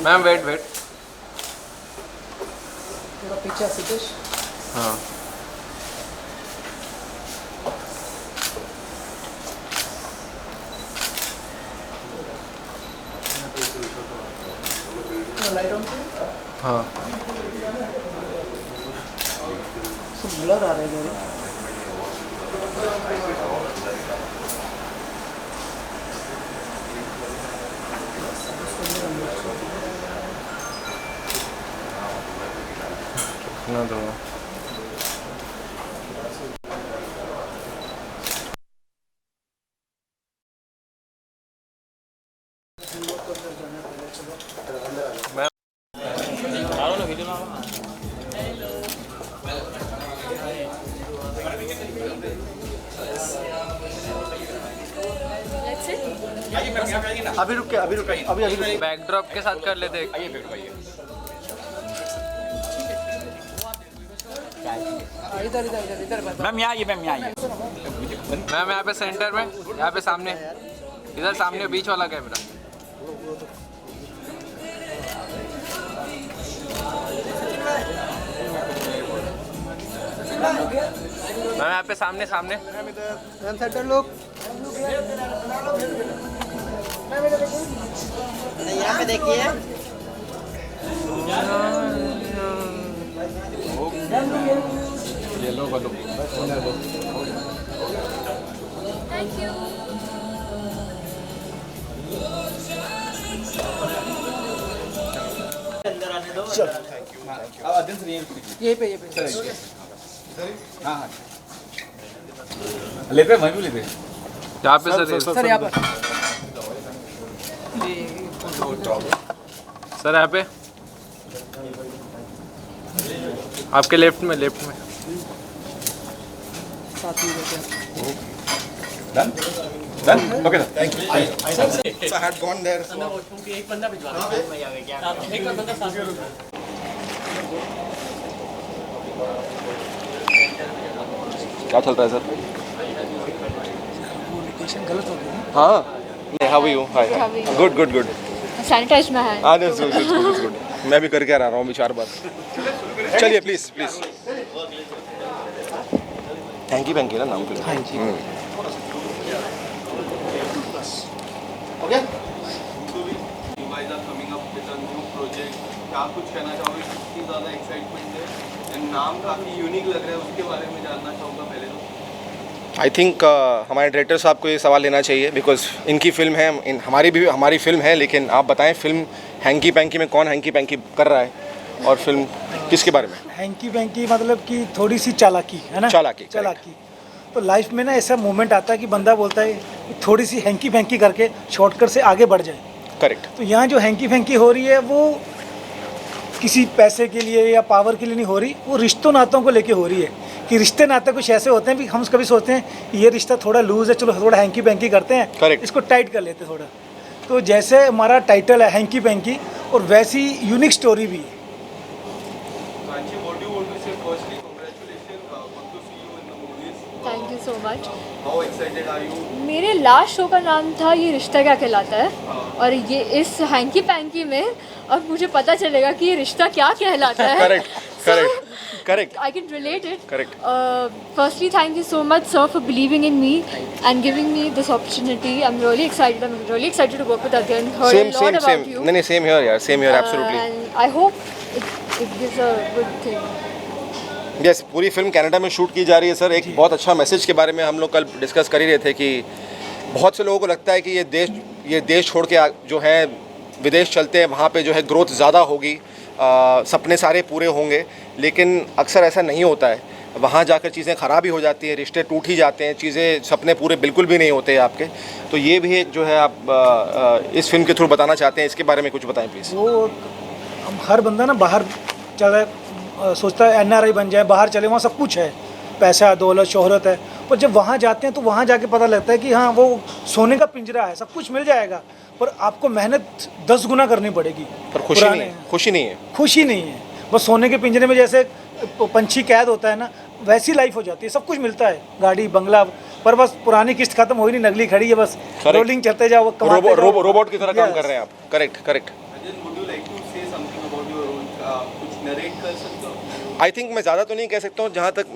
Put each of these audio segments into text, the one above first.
Ma'am wait wait. थोड़ा पीछे सिद्धेश। हाँ लाइट ऑन। हाँ सब ब्लर आ रहे हैं। ना दो। अभी रुक के अभी बैकड्रॉप के साथ कर लेते हैं। इधर इधर इधर इधर मैम यहाँ आइए, मैम यहाँ आइए। मैम यहाँ पे सेंटर में, यहाँ पे सामने, इधर सामने बीच वाला कैमरा। मैम यहाँ पे सामने सामने। मैम सेंटर लोग यहाँ पे देखिए। ये लो बोलो। Thank you. यहीं पे हाँ हाँ लेते, मैं भी लेते। यहाँ पे सर सर यहाँ पर। सर यहाँ पे आपके लेफ्ट में साथ में बैठे हैं। Done done okay sir, thank you. So I had gone there. एक बंदा भिजवा एक बंदा साथ। क्या चल रहा है सर? लोकेशन गलत हो गई। हाँ how are you? Hi good good good. Sanitize में है। हाँ गुड। मैं भी करके आ रहा हूँ अभी 4 बार। चलिए प्लीज प्लीज। थैंक यू ना नाम के लिए। हाँ जी। ओके क्या कुछ कहना चाहोगे? कितनी ज़्यादा एक्साइटमेंट है, नाम काफ़ी यूनिक लग रहा है, उसके बारे में जानना चाहूँगा पहले तो। आई थिंक हमारे डायरेक्टर साहब को ये सवाल लेना चाहिए बिकॉज इनकी फिल्म है, हमारी फिल्म है, लेकिन आप बताएं फिल्म हैंकी पैंकी में कौन हैंकी पैंकी कर रहा है और फिल्म किसके बारे में? हैंकी पैंकी मतलब कि थोड़ी सी चालाकी है ना। चालाकी तो लाइफ में ना ऐसा मोमेंट आता है कि बंदा बोलता है कि थोड़ी सी हैंकी पैंकी करके शॉर्टकट से आगे बढ़ जाए। करेक्ट। तो यहाँ जो हैंकी पैंकी हो रही है वो किसी पैसे के लिए या पावर के लिए नहीं हो रही, वो रिश्तों नातों को लेके हो रही है कि रिश्ते नाते कुछ ऐसे होते हैं कि हम कभी सोचते हैं कि ये रिश्ता थोड़ा लूज है, चलो थोड़ा हैंकी पैंकी करते हैं। Correct. इसको टाइट कर लेते थोड़ा। तो जैसे हमारा टाइटल है हैंकी पैंकी और वैसी यूनिक स्टोरी भी है। Thank you so much. How excited are you? मेरे लास्ट शो का नाम था ये रिश्ता क्या कहलाता है, और ये इस हैंकी पैंकी में अब मुझे पता चलेगा कि ये रिश्ता क्या कहलाता है। Correct. I can relate it. Correct. Firstly, thank you so much, sir, for believing in me and giving me this opportunity. I'm really excited. I'm really excited to work with Adyan. Heard a lot about you. नहीं same here यार, same here absolutely. And I hope it gives a good thing. Yes, पूरी film Canada में shoot की जा रही है sir. एक बहुत अच्छा मैसेज के बारे में हम लोग कल डिस्कस कर ही रहे थे कि बहुत से लोगों को लगता है कि ये देश छोड़ के जो है विदेश चलते हैं, वहाँ पे जो है ग्रोथ ज़्यादा होगी, सपने सारे पूरे होंगे, लेकिन अक्सर ऐसा नहीं होता है। वहाँ जाकर चीज़ें ख़राब ही हो जाती हैं, रिश्ते टूट ही जाते हैं, चीज़ें सपने पूरे बिल्कुल भी नहीं होते आपके। तो ये भी एक जो है आप इस फिल्म के थ्रू बताना चाहते हैं, इसके बारे में कुछ बताएं प्लीज़। वो हम हर बंदा ना बाहर चले सोचता है NRI बन जाए, बाहर चले, वहाँ सब कुछ है, पैसा दौलत शोहरत है, पर जब वहाँ जाते हैं तो वहाँ जाके पता लगता है कि हाँ वो सोने का पिंजरा है, सब कुछ मिल जाएगा, पर आपको मेहनत 10 गुना करनी पड़ेगी। पर खुशी नहीं है। खुशी नहीं है, बस सोने के पिंजरे में जैसे पंछी कैद होता है ना, वैसी लाइफ हो जाती है। सब कुछ मिलता है, गाड़ी बंगला, पर बस पुरानी किस्त खत्म हो ही नहीं, नगली खड़ी है, बस रोलिंग चलते जाओ, रोबोट की तरह काम कर रहे हैं आप। Correct. Would you like to narrate कर सकते हो? आई थिंक मैं ज़्यादा तो नहीं कह सकता हूँ, जहाँ तक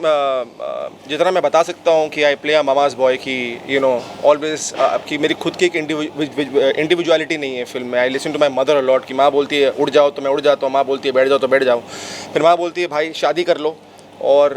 जितना मैं बता सकता हूँ कि I play a mama's boy की यू नो ऑलवेज कि मेरी खुद की एक इंडिविजुअलिटी नहीं है फिल्म में। I listen to my mother a lot कि माँ बोलती है उड़ जाओ तो मैं उड़ जाता हूँ, माँ बोलती है बैठ जाओ तो बैठ जाओ, फिर माँ बोलती है भाई शादी कर लो, और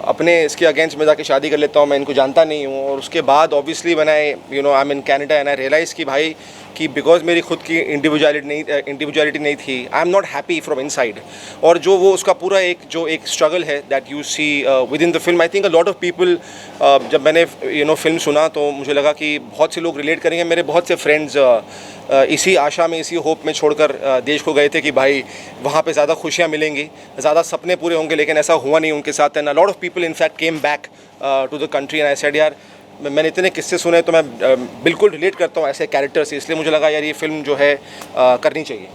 अपने इसके अगेंस्ट में जाके शादी कर लेता हूँ, मैं इनको जानता नहीं हूँ। और उसके बाद obviously when I you know I am in Canada and I realise कि भाई कि बिकॉज मेरी खुद की इंडिविजुअलिटी नहीं थी, I am not happy from inside. और जो वो उसका पूरा एक स्ट्रगल है that you see within the film. I think a lot of people, जब मैंने यू नो फिल्म सुना तो मुझे लगा कि बहुत से लोग रिलेट करेंगे। मेरे बहुत से फ्रेंड्स इसी आशा में, इसी होप में छोड़कर देश को गए थे कि भाई वहाँ पे ज़्यादा खुशियाँ मिलेंगी, ज़्यादा सपने पूरे होंगे, लेकिन ऐसा हुआ नहीं उनके साथ। And a lot of people in fact came back to the country and I said यार मैंने इतने किस्से सुने तो मैं बिल्कुल रिलेट करता हूँ ऐसे कैरेक्टर से, इसलिए मुझे लगा यार ये फिल्म जो है करनी चाहिए।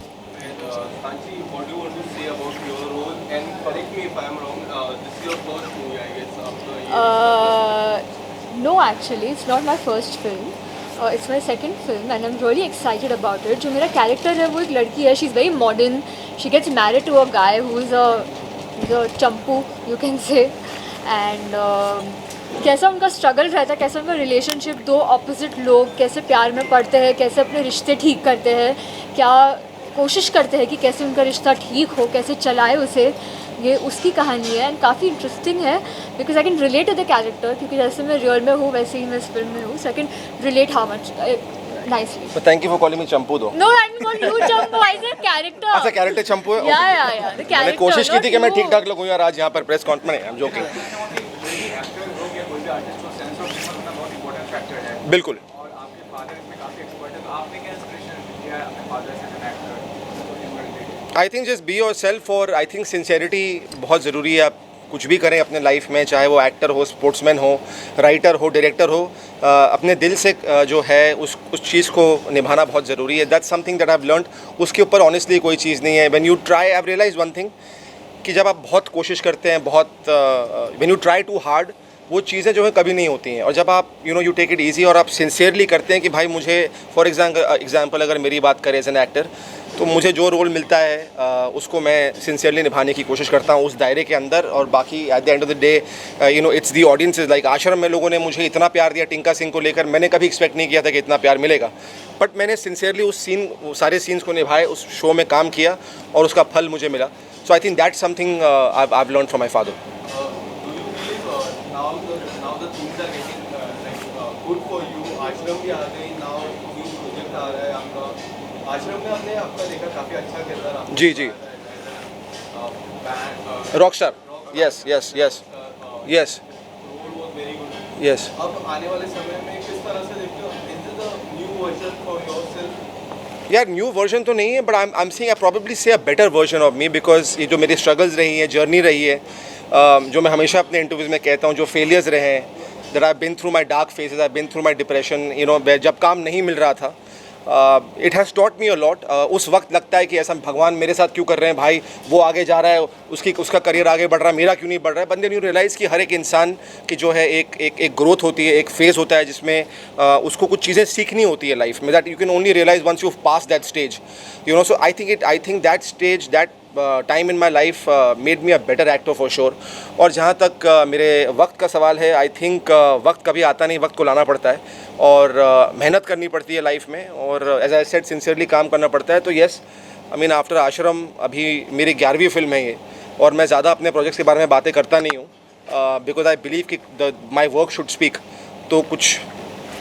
Kanchi, what do you want to say about your role? And correct me if I am wrong, this is your first movie, I guess, after No, actually, it's not my first film. It's my second film and I'm really excited about it. जो मेरा character है वो एक लड़की है, she's very modern. She gets married to a guy who's a Champu, you can say. And कैसा उनका struggle रहता है, कैसे उनका रिलेशनशिप, दो ऑपोजिट लोग कैसे प्यार में पड़ते हैं, कैसे अपने रिश्ते ठीक करते हैं, क्या कोशिश करते हैं कि कैसे उनका रिश्ता ठीक हो, कैसे चलाए उसे, ये उसकी कहानी है। एंड काफ़ी इंटरेस्टिंग है because I can relate to the character, क्योंकि जैसे मैं रियल में हूँ वैसे ही मैं इस फिल्म में हूँ, so I can relate how much nicely. Thank you for calling me Champu दो। No, I didn't call you Champu, I said character. अच्छा कैरेक्टर चंपू है। या द मैंने कैरेक्टर। कोशिश की थी कि मैं ठीक ठाक लगूँ यार आज यहाँ पर प्रेस कॉन्फ्रेंस में। I am joking. बिल्कुल। और आपके फादर इसमें काफ़ी एक्सपर्ट है, तो आपने क्या इंस्पिरेशन लिया है अपने फादर से as an actor? I think just be yourself, और आई थिंक सिंसेरिटी बहुत ज़रूरी है। आप कुछ भी करें अपने लाइफ में, चाहे वो एक्टर हो, स्पोर्ट्समैन हो, राइटर हो, डायरेक्टर हो, अपने दिल से जो है उस चीज़ को निभाना बहुत ज़रूरी है। That's something that I have learned. उसके ऊपर ऑनेस्टली कोई चीज़ नहीं है। When you try, I have realise one thing कि जब आप बहुत कोशिश करते हैं, बहुत when you try too hard, वो चीज़ें जो है कभी नहीं होती हैं। और जब आप यू टेक इट ईजी और आप सिंसियरली करते हैं कि भाई मुझे फॉर एग्जांपल अगर मेरी बात करें एज एन एक्टर, तो मुझे जो रोल मिलता है उसको मैं सिंसियरली निभाने की कोशिश करता हूँ उस दायरे के अंदर। और बाकी at the end of the day it's the audiences. Like आश्रम में लोगों ने मुझे इतना प्यार दिया टिंका सिंह को लेकर, मैंने कभी एक्सपेक्ट नहीं किया था कि इतना प्यार मिलेगा, बट मैंने सिंसियरली वो सारे सीन्स को निभाए, उस शो में काम किया और उसका फल मुझे मिला। So I think that's something I have learned from my father. now the things are getting good for you? आश्रम भी आ गई, now न्यू प्रोजेक्ट आ रहा है आपका। आश्रम में हमने आपका देखा काफ़ी अच्छा किरदार आपका। जी जी। Rockstar, yes yes yes yes role was very good. Yes. अब आने वाले समय में किस तरह से देखते हो? Is it the new version for yourself? यार न्यू वर्जन तो नहीं है, but I am seeing I probably see a better version of me, because ये जो मेरी स्ट्रगल्स रही हैं, जर्नी रही है, जो मैं हमेशा अपने इंटरव्यूज़ में कहता हूँ, जो फेलियर्स रहे हैं, that I been through my dark phases, I been through my depression, जब काम नहीं मिल रहा था, it has taught me a lot. उस वक्त लगता है कि ऐसा भगवान मेरे साथ क्यों कर रहे हैं, भाई वो आगे जा रहा है, उसका करियर आगे बढ़ रहा है, मेरा क्यों नहीं बढ़ रहा है। बंदे न्यू रियलाइज़ कि हर एक इंसान की जो है एक ग्रोथ होती है, एक फेज़ होता है जिसमें उसको कुछ चीज़ें सीखनी होती है लाइफ में, that you can only realise once you pass that stage, so I think that stage, that time in my life made me a better actor for sure. और जहाँ तक मेरे वक्त का सवाल है, आई थिंक वक्त कभी आता नहीं, वक्त को लाना पड़ता है और मेहनत करनी पड़ती है लाइफ में, और एज आई सेड सिंसियरली काम करना पड़ता है। तो येस, आई मीन आफ्टर आश्रम अभी मेरी 11वीं फिल्म है ये, और मैं ज़्यादा अपने प्रोजेक्ट्स के बारे में बातें करता नहीं हूँ, बिकॉज आई बिलीव कि माई वर्क शुड स्पीक। तो कुछ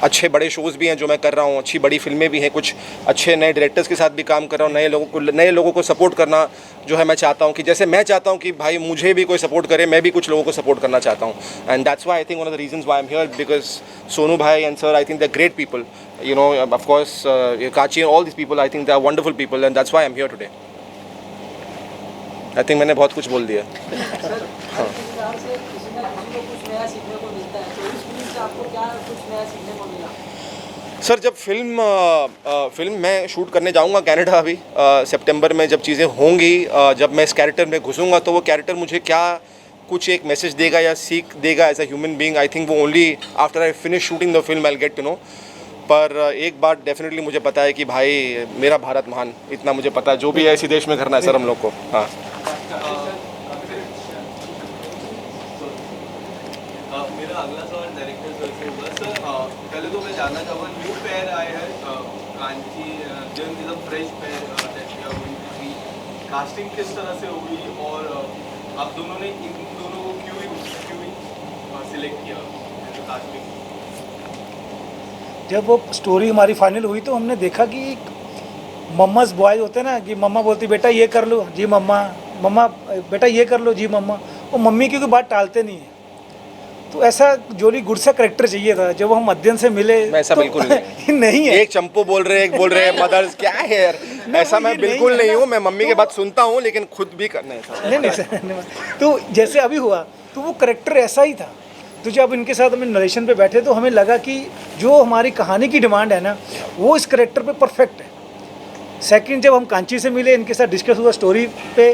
अच्छे बड़े शोज़ भी हैं जो मैं कर रहा हूँ, अच्छी बड़ी फिल्में भी हैं, कुछ अच्छे नए डायरेक्टर्स के साथ भी काम कर रहा हूँ, नए लोगों को सपोर्ट करना जो है मैं चाहता हूँ कि जैसे मैं चाहता हूँ कि भाई मुझे भी कोई सपोर्ट करे, मैं भी कुछ लोगों को सपोर्ट करना चाहता हूँ। And that's why I think one of the reasons why I am here, because Sonu भाई and sir, I think they are great people, of course काची and all this people, I think they are wonderful people, and that's why I am here today. I think मैंने बहुत कुछ बोल दिया। Sir जब film मैं shoot करने जाऊंगा कनाडा अभी सितंबर में, जब चीज़ें होंगी, जब मैं इस कैरेक्टर में घुसूंगा, तो वो कैरेक्टर मुझे क्या कुछ एक मैसेज देगा या सीख देगा as a human being, I think वो only after I finish shooting the film I will get to know. पर एक बात डेफिनेटली मुझे पता है कि भाई मेरा भारत महान, इतना मुझे पता है, जो भी है इसी देश में करना है सर हम लोग को। हाँ। मेरा अगला सवाल डायरेक्टर सर से होगा। सर पहले तो मैं जानना चाहूँगा, न्यू पेयर आए हैं Kanchi, then is a fresh pair that we are going to see. Casting किस तरह से हुई और आप दोनों ने इन दोनों को क्यों सिलेक्ट किया कास्टिंग? जब वो स्टोरी हमारी फाइनल हुई तो हमने देखा कि मम्माज बॉयज होते हैं ना, कि मम्मा बोलती बेटा ये कर लो जी मम्मा, मम्मा बेटा ये कर लो जी मम्मा, वो मम्मी की कोई बात टालते नहीं है। तो ऐसा जोली गुड सा करेक्टर चाहिए था। जब हम अध्ययन से मिले ऐसा तो बिल्कुल नहीं। नहीं है। एक चंपू बोल रहे हैं, एक बोल रहे हैं मदर्स, क्या है यार, ऐसा वो मैं ये बिल्कुल नहीं है नहीं हूँ। ना। मैं मम्मी की तो- बात सुनता हूँ लेकिन खुद भी करना है। नहीं सर, नहीं। तो जैसे अभी हुआ तो वो करेक्टर ऐसा ही था। तो जब इनके साथ हम नरेशन पे बैठे तो हमें लगा कि जो हमारी कहानी की डिमांड है ना, वो इस करेक्टर पे परफेक्ट है। सेकंड, जब हम कांची से मिले, इनके साथ डिस्कस हुआ स्टोरी पे,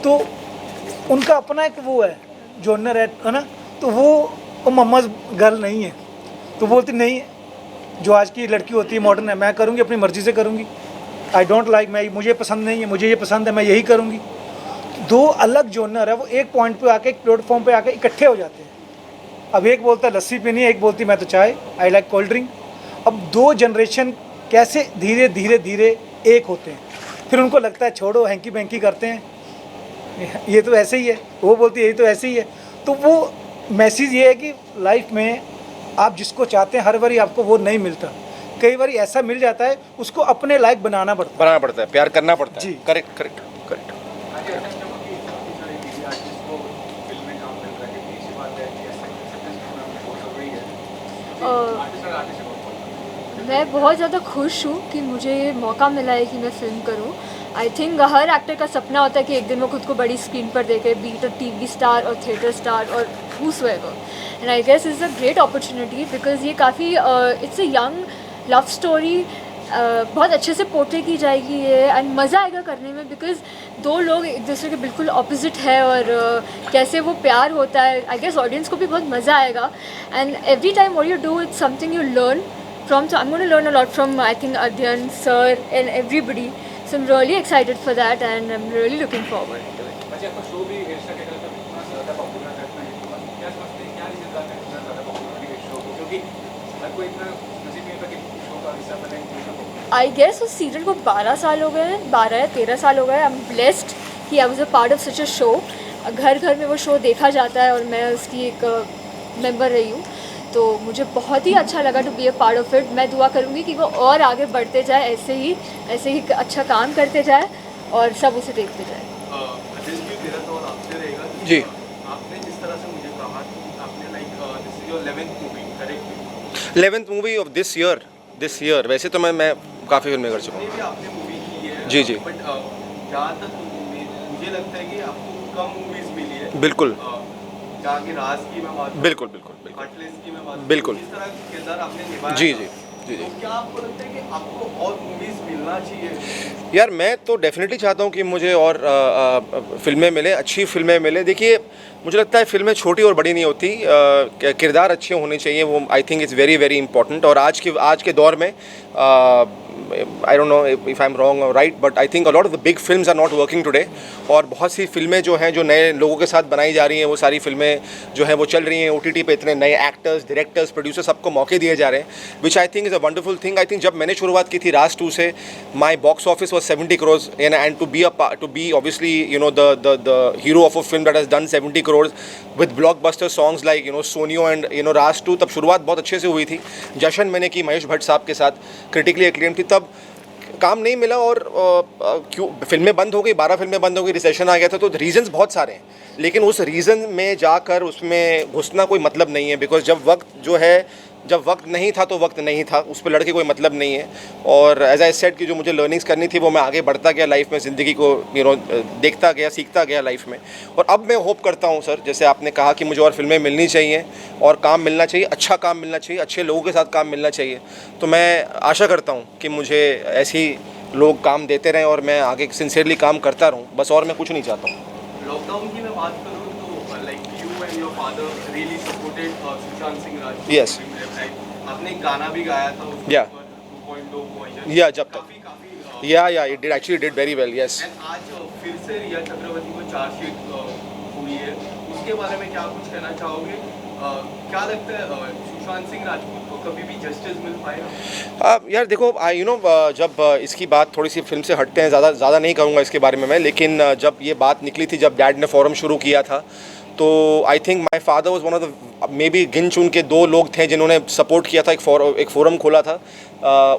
तो उनका अपना एक वो है जॉनर है ना, तो वो मम्माज गर्ल नहीं है। तो बोलती नहीं, जो आज की लड़की होती है मॉडर्न है, मैं करूँगी अपनी मर्ज़ी से करूँगी, आई डोंट लाइक, मैं मुझे पसंद नहीं है, मुझे ये पसंद है, मैं यही करूँगी। दो अलग जॉनर है, वो एक पॉइंट पे आके, एक प्लेटफॉर्म पे आके इकट्ठे हो जाते हैं। अब एक बोलता है लस्सी पीनी है, एक बोलती मैं तो चाय, आई लाइक कोल्ड ड्रिंक। अब दो जनरेशन कैसे धीरे धीरे धीरे एक होते हैं, फिर उनको लगता है छोड़ो हैंकी बैंकी करते हैं, ये तो ऐसे ही है, वो बोलती है यही तो ऐसे ही है। तो वो मैसेज ये है कि लाइफ में आप जिसको चाहते हैं हर बारी आपको वो नहीं मिलता, कई बार ऐसा मिल जाता है, उसको अपने लायक बनाना पड़ता है, प्यार करना पड़ता है। जी। Correct correct correct. मैं बहुत ज़्यादा खुश हूँ कि मुझे ये मौका मिला है कि मैं फ़िल्म करूँ। आई थिंक हर एक्टर का सपना होता है कि एक दिन वो खुद को बड़ी स्क्रीन पर देखे, be it a TV star और थिएटर स्टार और whosoever. And I guess is a great opportunity because ये काफ़ी it's a young love story, बहुत अच्छे से पोर्ट्रे की जाएगी ये, एंड मज़ा आएगा करने में बिकॉज दो लोग एक दूसरे के बिल्कुल ऑपोजिट है और कैसे वो प्यार होता है। आई गेस ऑडियंस को भी बहुत मज़ा आएगा, and every time what you do it's something you learn from. So I'm going to learn a lot from I think Adyan sir and everybody. So I'm really excited for that and I'm really looking forward to it. अच्छा, आपका show भी Insta के तरफ इतना ज़्यादा popular करता है, तो क्या समझते हैं क्या रीज़न रहता है इतना ज़्यादा पॉपुलरिटी इस शो को? क्योंकि हर कोई इतना नसीब नहीं होता कि शो का हिस्सा बने। I guess उस सीरियल को 12 साल हो गए हैं, 12 या 13 साल हो गए। I'm blessed कि I was a part of such a show. घर घर में वो शो देखा जाता है और मैं उसकी एक मेंबर रही हूँ, तो मुझे बहुत ही अच्छा लगा to be a part of it. मैं दुआ करूँगी कि वो और आगे बढ़ते जाए, ऐसे ही अच्छा काम करते जाए और सब उसे देखते जाए। मेरा सवाल आपसे रहेगा जी। आपने जिस तरह से मुझे कहा कि आपने like this is your 11th movie, correct? 11th movie of this year. वैसे तो मैं काफ़ी फिल्में कर चुका हूँ। भी आपने मूवी की है। जी जी। बट जहाँ तक मुझे लगता है कि आपको कम मूवीज मिली है। बिल्कुल जहाँ की राज की मैं बात करूं, बिल्कुल बिल्कुल बिल्कुल हटलेस की मैं बात करूं, बिल्कुल। इस तरह के किरदार आपने निभाया जी था। जी जी जी। तो क्या आपको लगता है कि आपको और मूवीज मिलना चाहिए? यार मैं तो डेफिनेटली चाहता हूँ कि मुझे और फिल्में मिले, अच्छी फिल्में मिले। देखिए मुझे लगता है फिल्में छोटी और बड़ी नहीं होती, किरदार अच्छे होने चाहिए, वो I think is very very important. और आज के दौर में I don't know if I am wrong और right, but I think a lot of the big films are not working today. और बहुत सी फिल्में जो हैं, जो नए लोगों के साथ बनाई जा रही हैं, वो सारी फिल्में जो हैं वो चल रही हैं OTT पे। इतने नए एक्टर्स, डायरेक्टर्स, प्रोड्यूसर्स सबको मौके दिए जा रहे हैं, which I think is a wonderful thing. I think जब मैंने शुरुआत की थी राज 2 से, my box office was 70 crores and to be obviously the hero of a film that has done 70 crores with blockbuster songs like Sonio and Raj 2, तब शुरुआत बहुत अच्छे से हुई थी। जश्न मैंने की महेश भट्ट साहब के साथ, क्रिटिकली एक्लेम थी, तब काम नहीं मिला और क्यों फिल्में बंद हो गई, 12 फिल्में बंद हो गई, रिसेशन आ गया था। तो रीज़न्स बहुत सारे हैं, लेकिन उस रीज़न में जाकर उसमें घुसना कोई मतलब नहीं है, बिकॉज जब वक्त नहीं था तो वक्त नहीं था, उस पर लड़के कोई मतलब नहीं है। और एज आई सेड कि जो मुझे लर्निंग्स करनी थी वो मैं आगे बढ़ता गया लाइफ में, ज़िंदगी को देखता गया, सीखता गया लाइफ में। और अब मैं होप करता हूँ सर, जैसे आपने कहा कि मुझे और फिल्में मिलनी चाहिए और काम मिलना चाहिए, अच्छा काम मिलना चाहिए, अच्छे लोगों के साथ काम मिलना चाहिए। तो मैं आशा करता हूँ कि मुझे ऐसे ही लोग काम देते रहें और मैं आगे सिंसियरली काम करता रहूँ, बस और मैं कुछ नहीं चाहता हूँ। लॉकडाउन की मैं बात करूँ तो like you and your father really supported Sushant Singh Rajput. Yes. आपने गाना भी गाया था उसके Yeah. ऊपर 2.2 वर्जन। Yeah, जब तक। काफी या it actually did very well, yes. And आज फिर से रिया चक्रवर्ती को चार्जशीट हुई है, उसके बारे में क्या कुछ कहना चाहोगे? क्या लगता है सुशांत सिंह राजपूत को कभी भी जस्टिस मिल पाएगा? यार देखो जब इसकी बात थोड़ी सी फिल्म से हटते हैं, ज़्यादा नहीं कहूँगा इसके बारे में मैं, लेकिन जब ये बात निकली थी, जब डैड ने फोरम शुरू किया था, तो I think my father was one of the may be गिन चुन के 2 लोग थे जिन्होंने सपोर्ट किया था, एक फोरम खोला था।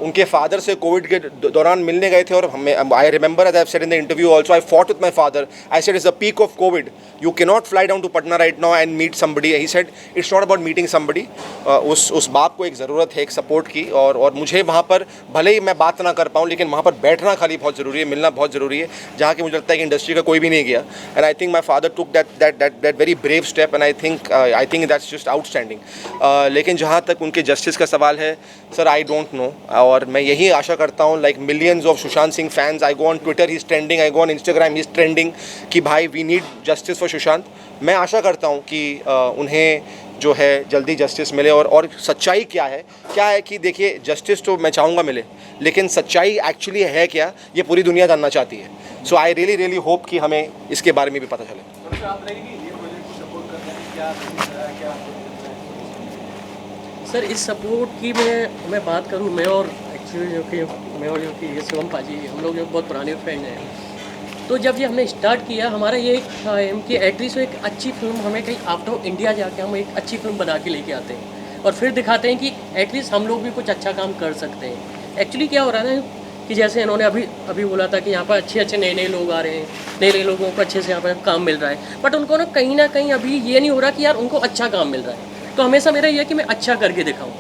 उनके फादर से कोविड के दौरान मिलने गए थे और हमें I remember as I have said in the interview also, I fought with my father, I said it's the peak of COVID, you can not fly down to Patna right now and meet somebody. He said it's not about meeting somebody. उस बाप को एक ज़रूरत है एक support की, और मुझे वहाँ पर भले ही मैं बात ना कर पाऊँ, लेकिन वहाँ पर बैठना खाली बहुत ज़रूरी है, मिलना बहुत ज़रूरी है, जहाँ कि मुझे लगता है कि इंडस्ट्री का कोई भी नहीं गया। And I think my father took that very brave step, and I think that's just outstanding. लेकिन जहाँ तक उनके जस्टिस का सवाल है सर, आई डोंट नो, और मैं यही आशा करता हूँ, like millions of Sushant Singh fans, I go on Twitter he is trending, I go on Instagram he is trending, कि भाई we need justice for Sushant. मैं आशा करता हूँ कि उन्हें जो है जल्दी जस्टिस मिले, और सच्चाई क्या है कि देखिए, जस्टिस तो मैं चाहूँगा मिले, लेकिन सच्चाई एक्चुअली है क्या, ये पूरी दुनिया जानना चाहती है। सो आई रियली होप कि हमें इसके बारे में भी पता चले। सर इस सपोर्ट की मैं बात करूं, मैं और ये शिवम पाजी, हम लोग जो बहुत पुराने फ्रेंड हैं, तो जब ये हमने स्टार्ट किया, हमारा ये एक था एम कि एटलीस्ट एक अच्छी फिल्म, हमें कहीं आउट ऑफ इंडिया जाके हम एक अच्छी फिल्म बना के लेके आते हैं और फिर दिखाते हैं कि एटलीस्ट हम लोग भी कुछ अच्छा काम कर सकते हैं। एक्चुअली क्या हो रहा है ना कि जैसे इन्होंने अभी बोला था कि यहाँ पर अच्छे नए लोग आ रहे हैं, नए लोगों को अच्छे से यहाँ पर काम मिल रहा है, बट उनको ना कहीं अभी ये नहीं हो रहा कि यार उनको अच्छा काम मिल रहा है। तो हमेशा मेरा ये है कि मैं अच्छा करके दिखाऊँ।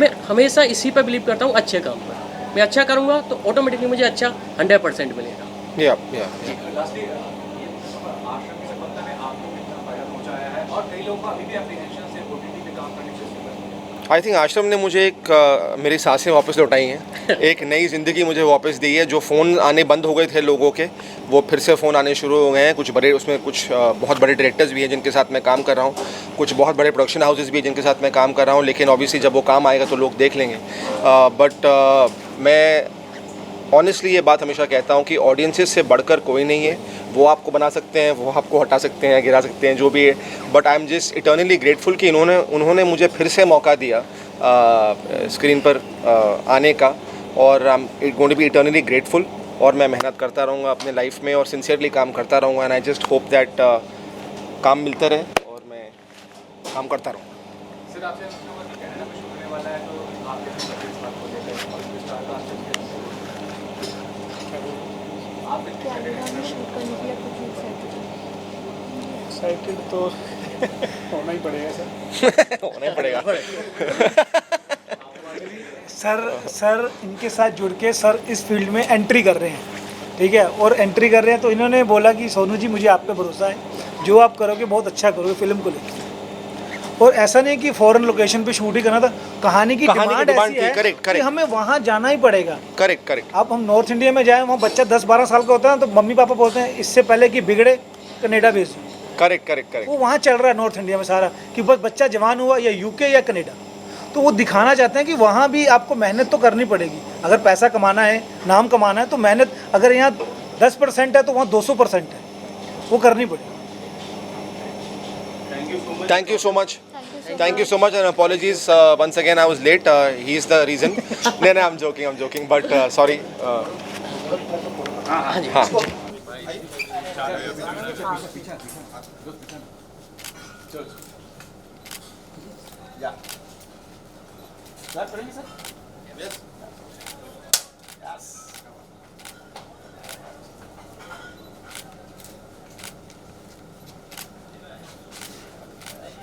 मैं हमेशा इसी पर बिलीव करता हूँ, अच्छे काम पर। मैं अच्छा करूँगा तो ऑटोमेटिकली मुझे अच्छा 100% मिलेगा। लास्टली आश्रम की सफलता ने आपको कितना फायदा पहुंचाया है, और कई लोगों को अभी भी एप्लीकेशन से ओटीटी पे काम करने से आई थिंक आश्रम ने मुझे मेरी सांसें वापस लौटाई हैं, एक नई ज़िंदगी मुझे वापस दी है। जो फ़ोन आने बंद हो गए थे लोगों के, वो फिर से फ़ोन आने शुरू हो गए हैं। कुछ बहुत बड़े डायरेक्टर्स भी हैं जिनके साथ मैं काम कर रहा हूँ, कुछ बहुत बड़े प्रोडक्शन हाउसेस भी हैं जिनके साथ मैं काम कर रहा हूँ, लेकिन ऑब्वियसली जब वो काम आएगा तो लोग देख लेंगे। बट मैं ऑनेस्टली ये बात हमेशा कहता हूँ कि ऑडियंसेस से बढ़कर कोई नहीं है। वो आपको बना सकते हैं, वो आपको हटा सकते हैं, गिरा सकते हैं, जो भी है, but I am just eternally grateful कि उन्होंने मुझे फिर से मौका दिया स्क्रीन पर आने का, और I am going to be eternally grateful. और मैं मेहनत करता रहूँगा अपने लाइफ में और सिंसियरली काम करता रहूँगा, and I just hope that काम मिलता रहे और मैं काम करता रहूँ। सर आपसे कनाडा में शूट होने वाला है, तो आपके इस बात को लेकर और स्टार कास्ट एक्साइटेड तो होना ही पड़ेगा सर। होना ही पड़ेगा सर इनके साथ जुड़ के सर इस फील्ड में एंट्री कर रहे हैं, ठीक है, और एंट्री कर रहे हैं तो इन्होंने बोला कि सोनू जी मुझे आप पे भरोसा है, जो आप करोगे बहुत अच्छा करोगे फिल्म को लेकर। और ऐसा नहीं कि फॉरेन लोकेशन पे शूट ही करना था, कहानी की डिमांड ऐसी है कि हमें वहाँ जाना ही पड़ेगा। करेक्ट। अब हम नॉर्थ इंडिया में जाएं, वहाँ बच्चा 10-12 साल का होता है तो मम्मी पापा बोलते हैं इससे पहले कि बिगड़े कनाडा भेज दो। करेक्ट। वो वहाँ चल रहा है नॉर्थ इंडिया में सारा कि बस बच्चा जवान हुआ या यूके या कनाडा, तो वो दिखाना चाहते हैं कि वहाँ भी आपको मेहनत तो करनी पड़ेगी। अगर पैसा कमाना है, नाम कमाना है, तो मेहनत अगर यहाँ 10% है तो वहाँ 200% है, वो करनी पड़ेगी। Thank you so much. Thank you so much, and apologies once again. I was late. He is the reason. No, I'm joking. But sorry. हाँ.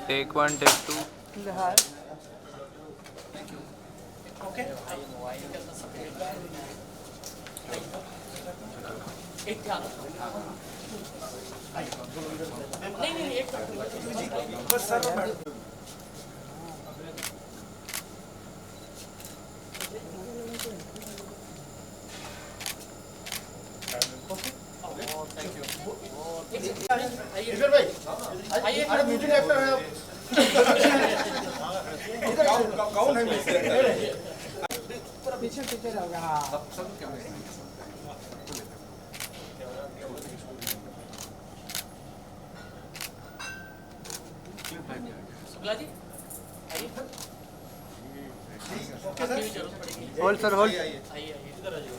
Take 1, take 2. शुक्ला जी आइए सर। आपकी भी जरूरत पड़ेगी। Hold sir hold. आइए आइए इधर आ जाइए।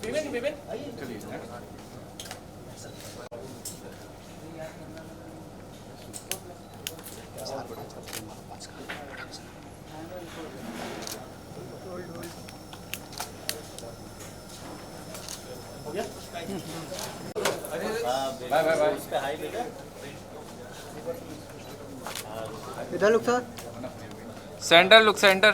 Vipin Vipin bye bye bye. इधर look sir. Centre look centre.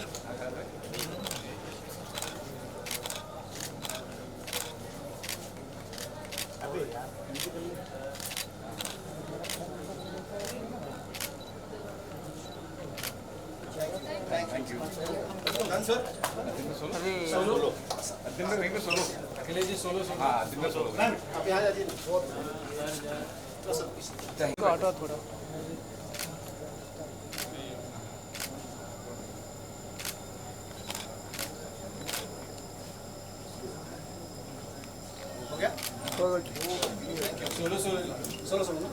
Akhilesh ji solo solo. हाँ दिन में सोलो। ऑटो थोड़ा solo solo solo solo.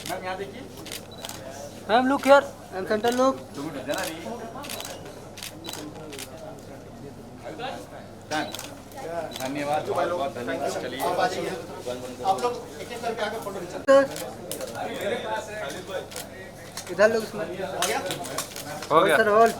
Ma'am यहाँ देखिए। Ma'am look here and centre look. धन्यवाद बहुत बहुत धन्यवाद। चलिए आप लोग एक एक करके आगे फोटो खींचते इधर लुक इसमें। हो गया सर होल्ड।